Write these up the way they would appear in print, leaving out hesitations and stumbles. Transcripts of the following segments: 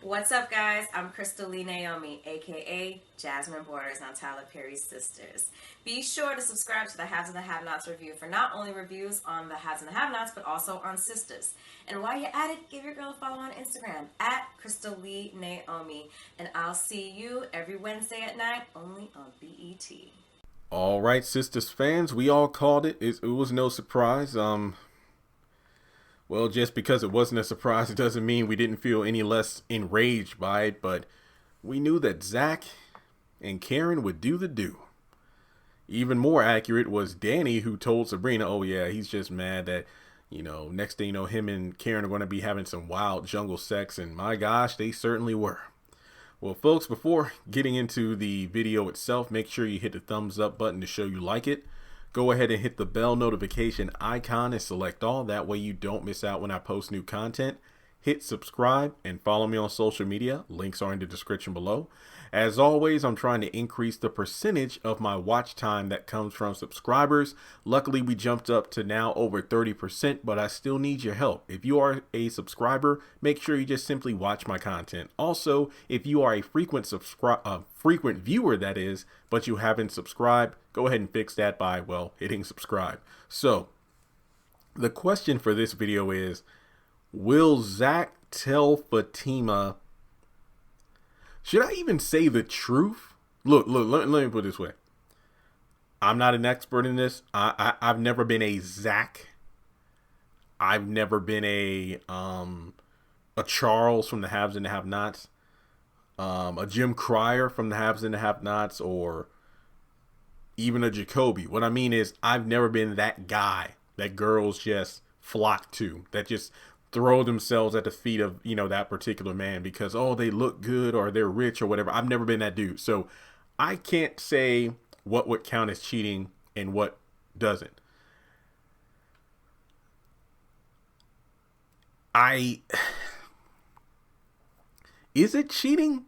What's up, guys? I'm Crystal Lee Naomi, aka Jasmine Borders on Tyler Perry's Sisters. Be sure to subscribe to the Haves and the Have-Nots review for not only reviews on the Haves and the Have-Nots, but also on Sisters. And while you're at it, give your girl a follow on Instagram at Crystal Lee Naomi. And I'll see you every Wednesday at 9, only on BET. All right, Sisters fans, we all called it. It was no surprise. Well, just because it wasn't a surprise, it doesn't mean we didn't feel any less enraged by it. But we knew that Zach and Karen would do the do. Even more accurate was Danny, who told Sabrina, "Oh yeah, he's just mad that, next thing you know, him and Karen are going to be having some wild jungle sex." And my gosh, they certainly were. Well, folks, before getting into the video itself, make sure you hit the thumbs up button to show you like it. Go ahead and hit the bell notification icon and select all. That way you don't miss out when I post new content. Hit subscribe and follow me on social media. Links are in the description below. As always, I'm trying to increase the percentage of my watch time that comes from subscribers. Luckily, we jumped up to now over 30%, but I still need your help. If you are a subscriber, make sure you just simply watch my content. Also, if you are a frequent viewer, that is, but you haven't subscribed, go ahead and fix that by, well, hitting subscribe. So, the question for this video is, will Zach tell Fatima? Should I even say the truth? Look, let me put it this way. I'm not an expert in this. I've never been a Zach. I've never been a Charles from the Haves and the Have-Nots. A Jim Cryer from the Haves and the Have-Nots, or even a Jacoby. What I mean is, I've never been that guy that girls just flock to, that just throw themselves at the feet of, that particular man because, oh, they look good or they're rich or whatever. I've never been that dude. So I can't say what would count as cheating and what doesn't. Is it cheating?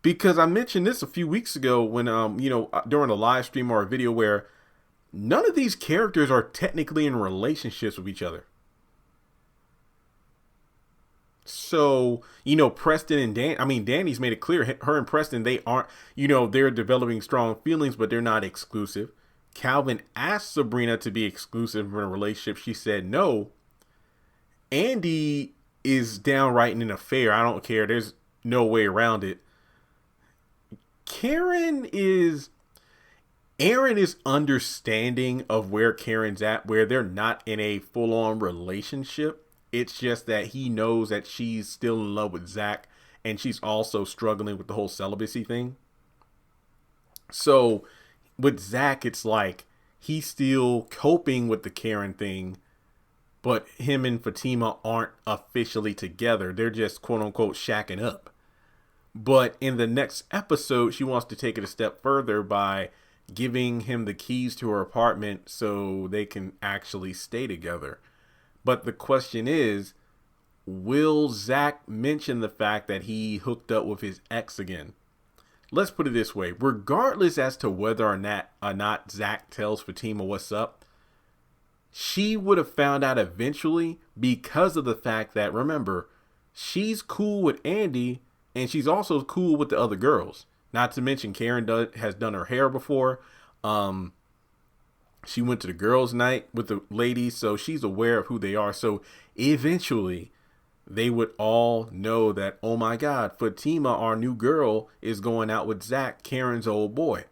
Because I mentioned this a few weeks ago when, during a live stream or a video where none of these characters are technically in relationships with each other. So, Preston and Danny's made it clear, her and Preston, they aren't, they're developing strong feelings, but they're not exclusive. Calvin asked Sabrina to be exclusive in a relationship. She said no. Andy is downright in an affair. I don't care. There's no way around it. Aaron is understanding of where Karen's at, where they're not in a full-on relationship. It's just that he knows that she's still in love with Zach, and she's also struggling with the whole celibacy thing. So with Zach, it's like he's still coping with the Karen thing, but him and Fatima aren't officially together. They're just quote unquote shacking up. But in the next episode, she wants to take it a step further by giving him the keys to her apartment so they can actually stay together. But the question is, will Zach mention the fact that he hooked up with his ex again? Let's put it this way. Regardless as to whether or not Zach tells Fatima what's up, she would have found out eventually because of the fact that, remember, she's cool with Andy and she's also cool with the other girls. Not to mention Karen has done her hair before. She went to the girls' night with the ladies, so she's aware of who they are. So eventually, they would all know that, oh my God, Fatima, our new girl, is going out with Zach, Karen's old boy.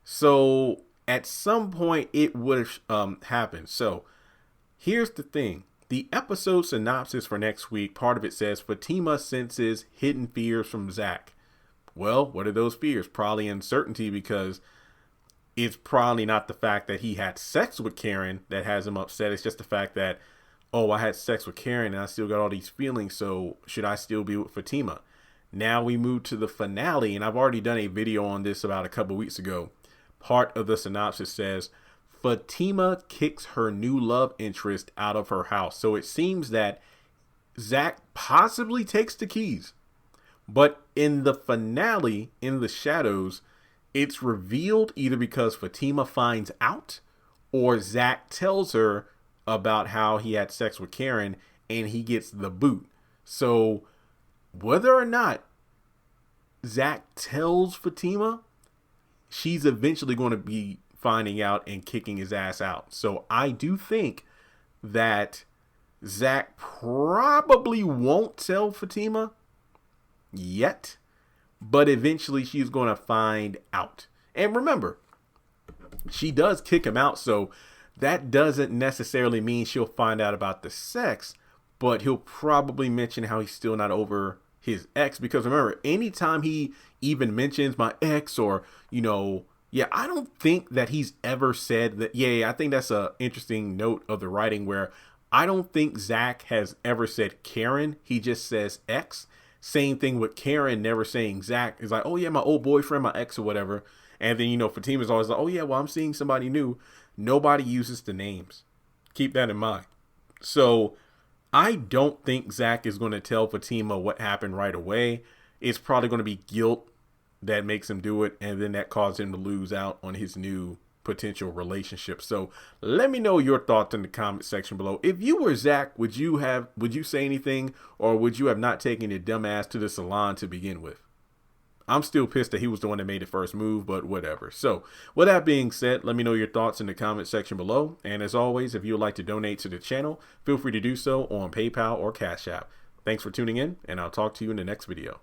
So at some point, it would have happened. So here's the thing. The episode synopsis for next week, part of it says, Fatima senses hidden fears from Zach. Well, what are those fears? Probably uncertainty, because it's probably not the fact that he had sex with Karen that has him upset. It's just the fact that, oh, I had sex with Karen and I still got all these feelings, so should I still be with Fatima? Now we move to the finale, and I've already done a video on this about a couple weeks ago. Part of the synopsis says, Fatima kicks her new love interest out of her house. So it seems that Zach possibly takes the keys. But in the finale, in the shadows, it's revealed either because Fatima finds out or Zach tells her about how he had sex with Karen and he gets the boot. So whether or not Zach tells Fatima, she's eventually going to be finding out and kicking his ass out. So I do think that Zach probably won't tell Fatima yet, but eventually she's going to find out. And remember, she does kick him out, so that doesn't necessarily mean she'll find out about the sex, but he'll probably mention how he's still not over his ex. Because remember, anytime he even mentions my ex, or, you know, I don't think that he's ever said that. I think that's a interesting note of the writing, where I don't think Zach has ever said Karen. He just says ex. Same thing with Karen never saying Zach. It's like, oh yeah, my old boyfriend, my ex, or whatever. And then, you know, Fatima's always like, oh yeah, well, I'm seeing somebody new. Nobody uses the names. Keep that in mind. So I don't think Zach is going to tell Fatima what happened right away. It's probably going to be guilt that makes him do it, and then that caused him to lose out on his new potential relationship. So let me know your thoughts in the comment section below. If you were Zach, would you say anything, or would you have not taken your dumb ass to the salon to begin with? I'm still pissed that he was the one that made the first move, but whatever. So with that being said, let me know your thoughts in the comment section below. And as always, if you would like to donate to the channel, feel free to do so on PayPal or Cash App. Thanks for tuning in, and I'll talk to you in the next video.